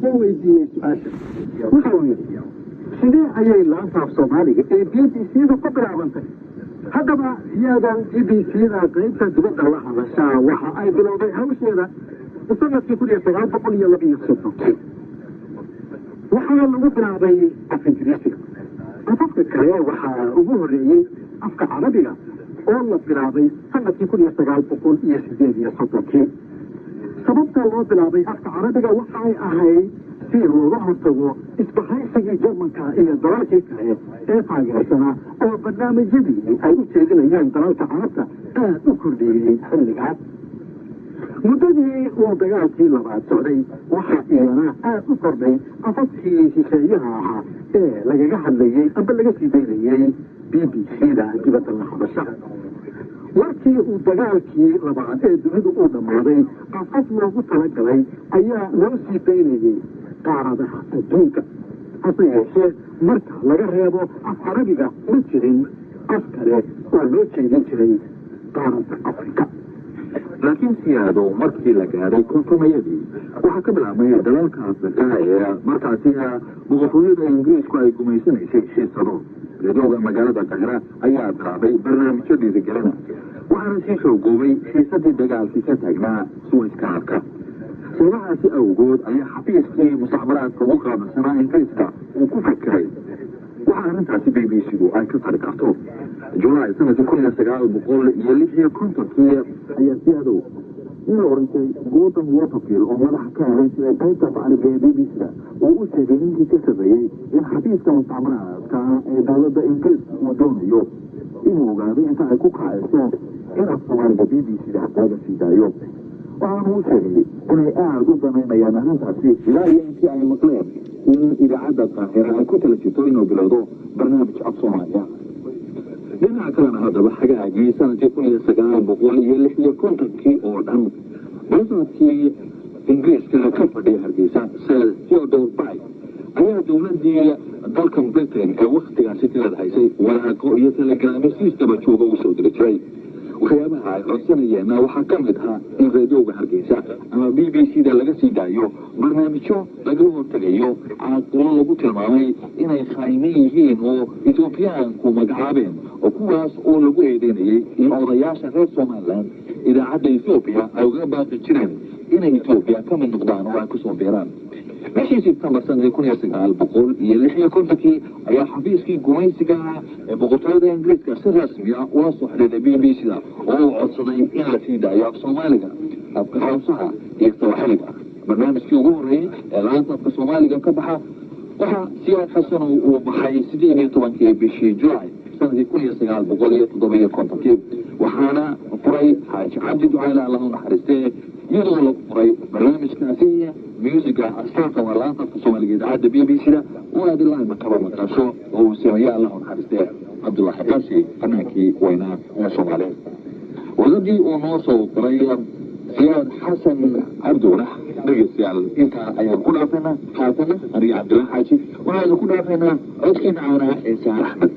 soo weydiiyey su-aasha wuxuu yidhi sidee ayay laantaaf soomaaliga ee b b c-da ku bilaabantay haddaba iyadoo b b c-da qaybta dibadda la hadashaa waxa ay bilowday hawsheeda sanadkii 1932 waxaa lagu bilaabay af ingiriisiga afafka kale waxaa ugu horreeyey afka carabiga oo la bilaabay sanadkii 1938 sababta loo bilaabay afka carabiga waxay ahayd si looga hortago isbahaysigii jarmanka iyo dalalkii kale ee taageersanaa oo barnaamijyadii ay u jeedinayeen dalalka carabta aad u kordhiyey xilligaas muddadii uu dagaalkii labaad socday waxaa iyana aad u kordhay afafkii shisheeyaha ahaa ee lagaga hadlayey amba laga sii daynayey b b c-da dibadda la hadasha markii uu dagaalkii labaad ee dunidu uu dhammaaday afaf loogu talagalay ayaa loo sii daynayey qaaradaha adduunka hase yeeshee marka laga reebo af carabiga ma jirin af kale oo loo jeedin jiray qaaradda afrika laakiin siyaado markii la gaadhay kontumayadii waxaa ka bilaabmay dalalka afrika ee markaasi boqortooyada ingiriisku ay gumaysanaysay xiisado reedooga magaalada qahra ayaa bilaabay barnaamijyo dhiirigelina waxaana sii xoogoobay xiisadii dagaalkii ka taagnaa suwayskanadka sababahaasi awgood ayaa xafiiskii mustacmaraadka ugu qaabilsanaa ingiriiska uu ku fikiray waxaa arrintaasi b b c-du ay ka tari karto julaay sanadkii 1956 ayaa siyaado in la orantay gordon waterfield oo madaxa ka haray jiray qaybta carabiga ee b b c-da uu u sheegay ninkii ka sameeyey in xafiiska mustacmaraadka ee dowladda ingiriiska uu doonayo inuu ogaado inta ay ku kacayso in af soomaaliga b b c-da laga sii daayo waxaanu u sheegay inay aada u danaynayaan arrintaasi ilaa iyo intii ay maqleen in idaacadda qaahira ay ku tala jirto inuu bilowdo barnaamij af soomaaliya dhinaca kalena haddaba xagaagii sanadkii 1956 oo dhan sanadkii ingiriiska ka fadhiya hargeysa sir theodore by ayaa dowladii dalkan britain ee waktigaasi tirada haysay waraaqo iyo telegraamyo siistaba jooga u soo diri jiray waxyaabaha ay codsanayeenna waxaa ka mid ahaa in reediyooga hargeysa ama b b c-da laga sii daayo barnaamijyo laga hortegayo caaqilo lagu tilmaamay inay khayman yihiin oo etoobiyaanku magacaabeen oo kuwaas oo lagu eedeynayay in odayaasha reer somalilan idaacadda ethoobiya ay uga baaqi jireen inay etoobiya ka mid noqdaan oo ay kusoo biiraan bishii sebtembar sanadkii 1956 ayaa xafiiskii gumaysiga ee boqortooyada ingiriiska si rasmi ah ula soo xidhiidhay b b c-da oo uu codsaday in la sii daayo af soomaaliga afka hawsaha iyo sawaaxiliga barnaamijkii ugu horreeyey ee laanta afka soomaaliga ka baxa waxaa siyaad xasan uu baxay 18 bishii julaay sanadkii 1957 waxaana furay xaaji cabdi ducaale allah u naxariistee iyadoo lagu furay barnaamijkaasi musiga astaanka waa laanta afka soomaaliga idaacadda b b c-da oo aad ilaa makaba maqasho oo uu sameeyey allah u naxariistee cabdullaahi qasi fanaankii weynaa ee soomaaliyeed wadadii uu noo soo qoray siyaad xasan cabduulax dhegeystayaal intaa ayaan ku dhaafaynaa haatana aniga cabdullaahi xaaji waxaanu ku dhaafaynaa codkii macaanaa ee saar axmed